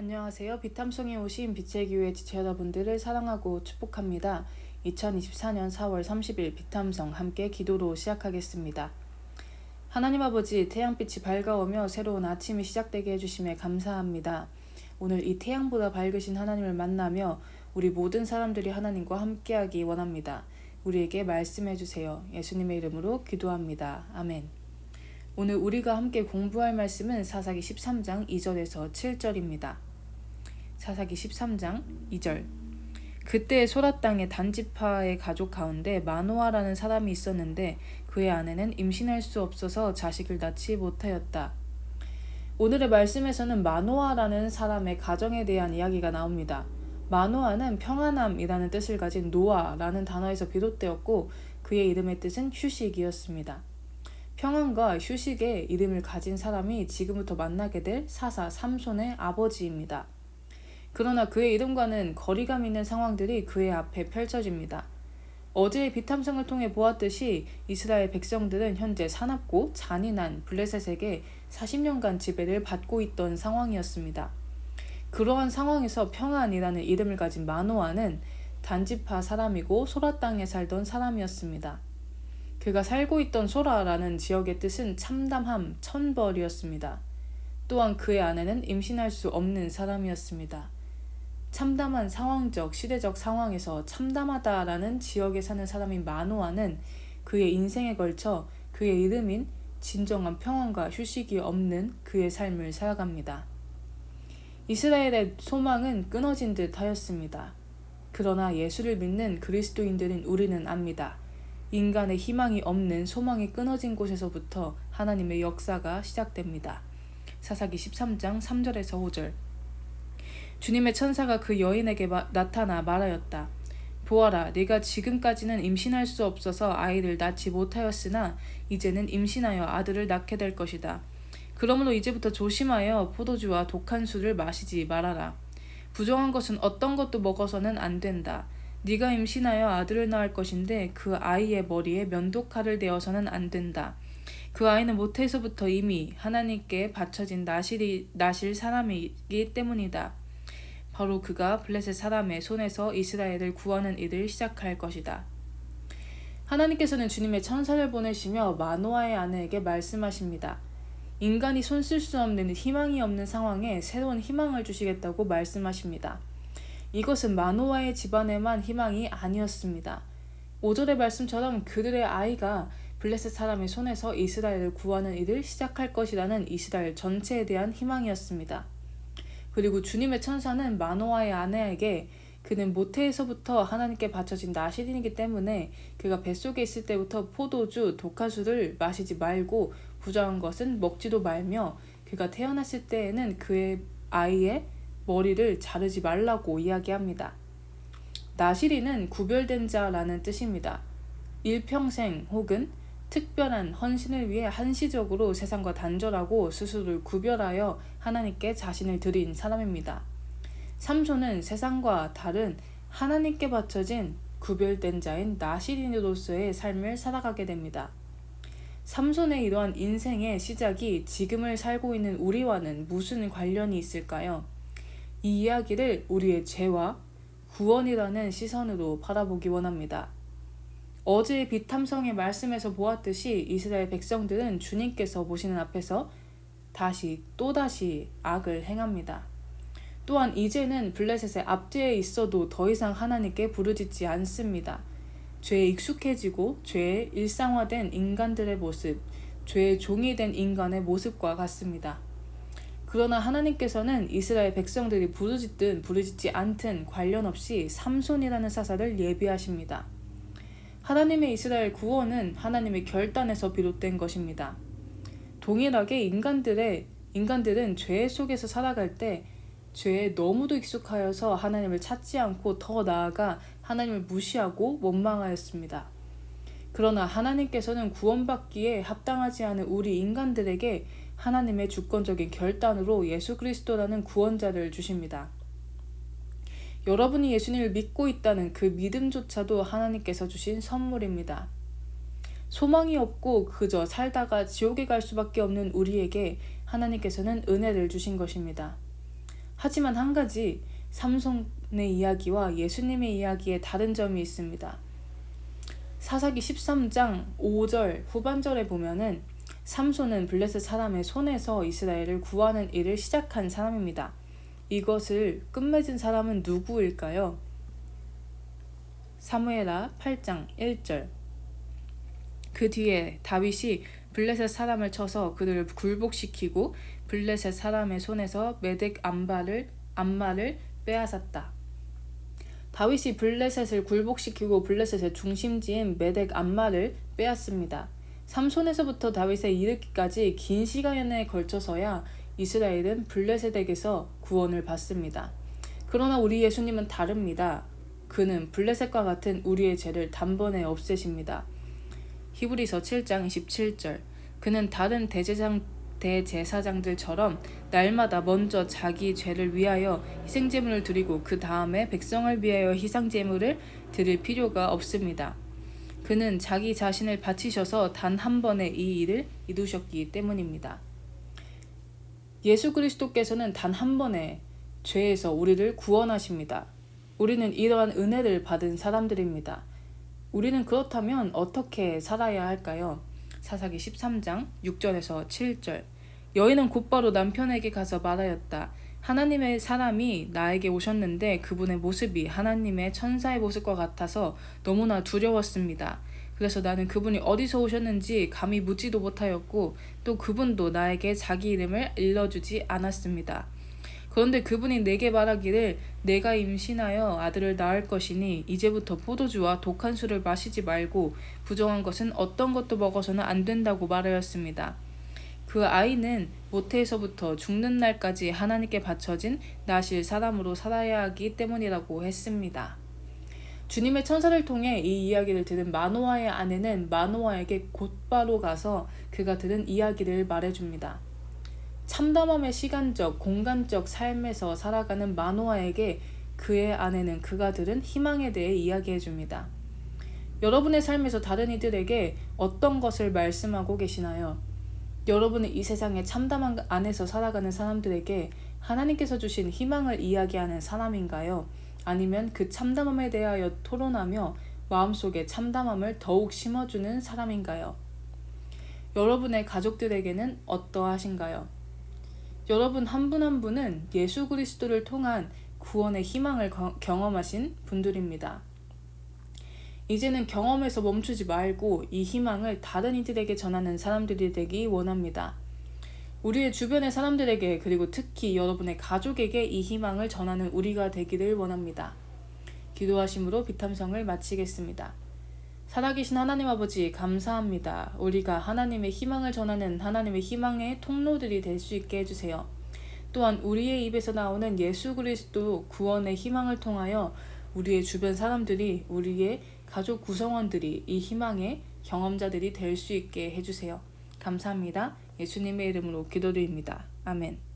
안녕하세요. 비탐성에 오신 빛의 교회 지체 여러분들을 사랑하고 축복합니다. 2024년 4월 30일 비탐성 함께 기도로 시작하겠습니다. 하나님 아버지, 태양빛이 밝아오며 새로운 아침이 시작되게 해주심에 감사합니다. 오늘 이 태양보다 밝으신 하나님을 만나며 우리 모든 사람들이 하나님과 함께하기 원합니다. 우리에게 말씀해 주세요. 예수님의 이름으로 기도합니다. 아멘. 오늘 우리가 함께 공부할 말씀은 사사기 13장 2절에서 7절입니다. 사사기 13장 2절. 그때 소라 땅의 단지파의 가족 가운데 마노아라는 사람이 있었는데 그의 아내는 임신할 수 없어서 자식을 낳지 못하였다. 오늘의 말씀에서는 마노아라는 사람의 가정에 대한 이야기가 나옵니다. 마노아는 평안함이라는 뜻을 가진 노아라는 단어에서 비롯되었고 그의 이름의 뜻은 휴식이었습니다. 평안과 휴식의 이름을 가진 사람이 지금부터 만나게 될 사사 삼손의 아버지입니다. 그러나 그의 이름과는 거리감 있는 상황들이 그의 앞에 펼쳐집니다. 어제의 비탐성을 통해 보았듯이 이스라엘 백성들은 현재 사납고 잔인한 블레셋에게 40년간 지배를 받고 있던 상황이었습니다. 그러한 상황에서 평안이라는 이름을 가진 마노아는 단지파 사람이고 소라 땅에 살던 사람이었습니다. 그가 살고 있던 소라라는 지역의 뜻은 참담함, 천벌이었습니다. 또한 그의 아내는 임신할 수 없는 사람이었습니다. 참담한 상황적, 시대적 상황에서 참담하다라는 지역에 사는 사람인 마노아는 그의 인생에 걸쳐 그의 이름인 진정한 평안과 휴식이 없는 그의 삶을 살아갑니다. 이스라엘의 소망은 끊어진 듯 하였습니다. 그러나 예수를 믿는 그리스도인들인 우리는 압니다. 인간의 희망이 없는 소망이 끊어진 곳에서부터 하나님의 역사가 시작됩니다. 사사기 13장 3절에서 5절. 주님의 천사가 그 여인에게 나타나 말하였다. 보아라, 네가 지금까지는 임신할 수 없어서 아이를 낳지 못하였으나 이제는 임신하여 아들을 낳게 될 것이다. 그러므로 이제부터 조심하여 포도주와 독한 술을 마시지 말아라. 부정한 것은 어떤 것도 먹어서는 안 된다. 네가 임신하여 아들을 낳을 것인데 그 아이의 머리에 면도칼을 대어서는 안 된다. 그 아이는 모태에서부터 이미 하나님께 바쳐진 나실 사람이기 때문이다. 바로 그가 블레셋 사람의 손에서 이스라엘을 구하는 일을 시작할 것이다. 하나님께서는 주님의 천사를 보내시며 마노아의 아내에게 말씀하십니다. 인간이 손 쓸 수 없는 희망이 없는 상황에 새로운 희망을 주시겠다고 말씀하십니다. 이것은 마노아의 집안에만 희망이 아니었습니다. 5절의 말씀처럼 그들의 아이가 블레셋 사람의 손에서 이스라엘을 구하는 일을 시작할 것이라는 이스라엘 전체에 대한 희망이었습니다. 그리고 주님의 천사는 마노아의 아내에게 그는 모태에서부터 하나님께 바쳐진 나실인이기 때문에 그가 뱃속에 있을 때부터 포도주, 독한 술을 마시지 말고 부정한 것은 먹지도 말며 그가 태어났을 때에는 그의 아이의 머리를 자르지 말라고 이야기합니다. 나실인은 구별된 자라는 뜻입니다. 일평생 혹은 특별한 헌신을 위해 한시적으로 세상과 단절하고 스스로를 구별하여 하나님께 자신을 드린 사람입니다. 삼손은 세상과 다른 하나님께 바쳐진 구별된 자인 나실인으로서의 삶을 살아가게 됩니다. 삼손의 이러한 인생의 시작이 지금을 살고 있는 우리와는 무슨 관련이 있을까요? 이 이야기를 우리의 죄와 구원이라는 시선으로 바라보기 원합니다. 어제의 비탐성의 말씀에서 보았듯이 이스라엘 백성들은 주님께서 보시는 앞에서 또다시 악을 행합니다. 또한 이제는 블레셋의 압제에 있어도 더 이상 하나님께 부르짖지 않습니다. 죄에 익숙해지고 죄에 일상화된 인간들의 모습, 죄의 종이 된 인간의 모습과 같습니다. 그러나 하나님께서는 이스라엘 백성들이 부르짖든 부르짖지 않든 관련 없이 삼손이라는 사사를 예비하십니다. 하나님의 이스라엘 구원은 하나님의 결단에서 비롯된 것입니다. 동일하게 인간들은 죄 속에서 살아갈 때 죄에 너무도 익숙하여서 하나님을 찾지 않고 더 나아가 하나님을 무시하고 원망하였습니다. 그러나 하나님께서는 구원받기에 합당하지 않은 우리 인간들에게 하나님의 주권적인 결단으로 예수 그리스도라는 구원자를 주십니다. 여러분이 예수님을 믿고 있다는 그 믿음조차도 하나님께서 주신 선물입니다. 소망이 없고 그저 살다가 지옥에 갈 수밖에 없는 우리에게 하나님께서는 은혜를 주신 것입니다. 하지만 한 가지 삼손의 이야기와 예수님의 이야기에 다른 점이 있습니다. 사사기 13장 5절 후반절에 보면은 삼손은 블레셋 사람의 손에서 이스라엘을 구하는 일을 시작한 사람입니다. 이것을 끝맺은 사람은 누구일까요? 사무엘하 8장 1절. 그 뒤에 다윗이 블레셋 사람을 쳐서 그들을 굴복시키고 블레셋 사람의 손에서 메덱 암마를 빼앗았다. 다윗이 블레셋을 굴복시키고 블레셋의 중심지인 메덱 암마를 빼앗습니다. 삼손에서부터 다윗에 이르기까지 긴 시간에 걸쳐서야 이스라엘은 블레셋에게서 구원을 받습니다. 그러나 우리 예수님은 다릅니다. 그는 블레셋과 같은 우리의 죄를 단번에 없애십니다. 히브리서 7장 27절. 그는 다른 대제사장들처럼 날마다 먼저 자기 죄를 위하여 희생제물을 드리고 그 다음에 백성을 위하여 희생제물을 드릴 필요가 없습니다. 그는 자기 자신을 바치셔서 단 한 번에 이 일을 이루셨기 때문입니다. 예수 그리스도께서는 단 한 번에 죄에서 우리를 구원하십니다. 우리는 이러한 은혜를 받은 사람들입니다. 우리는 그렇다면 어떻게 살아야 할까요? 사사기 13장 6절에서 7절. 여인은 곧바로 남편에게 가서 말하였다. 하나님의 사람이 나에게 오셨는데 그분의 모습이 하나님의 천사의 모습과 같아서 너무나 두려웠습니다. 그래서 나는 그분이 어디서 오셨는지 감히 묻지도 못하였고 또 그분도 나에게 자기 이름을 일러주지 않았습니다. 그런데 그분이 내게 말하기를 내가 임신하여 아들을 낳을 것이니 이제부터 포도주와 독한 술을 마시지 말고 부정한 것은 어떤 것도 먹어서는 안 된다고 말하였습니다. 그 아이는 모태에서부터 죽는 날까지 하나님께 바쳐진 나실 사람으로 살아야 하기 때문이라고 했습니다. 주님의 천사를 통해 이 이야기를 들은 마노아의 아내는 마노아에게 곧바로 가서 그가 들은 이야기를 말해줍니다. 참담함의 시간적, 공간적 삶에서 살아가는 마노아에게 그의 아내는 그가 들은 희망에 대해 이야기해줍니다. 여러분의 삶에서 다른 이들에게 어떤 것을 말씀하고 계시나요? 여러분은 이 세상의 참담함 안에서 살아가는 사람들에게 하나님께서 주신 희망을 이야기하는 사람인가요? 아니면 그 참담함에 대하여 토론하며 마음속에 참담함을 더욱 심어주는 사람인가요? 여러분의 가족들에게는 어떠하신가요? 여러분 한 분 한 분은 예수 그리스도를 통한 구원의 희망을 경험하신 분들입니다. 이제는 경험에서 멈추지 말고 이 희망을 다른 이들에게 전하는 사람들이 되기 원합니다. 우리의 주변의 사람들에게 그리고 특히 여러분의 가족에게 이 희망을 전하는 우리가 되기를 원합니다. 기도하심으로 비탐성을 마치겠습니다. 살아계신 하나님 아버지 감사합니다. 우리가 하나님의 희망을 전하는 하나님의 희망의 통로들이 될 수 있게 해주세요. 또한 우리의 입에서 나오는 예수 그리스도 구원의 희망을 통하여 우리의 주변 사람들이 우리의 가족 구성원들이 이 희망의 경험자들이 될 수 있게 해주세요. 감사합니다. 예수님의 이름으로 기도드립니다. 아멘.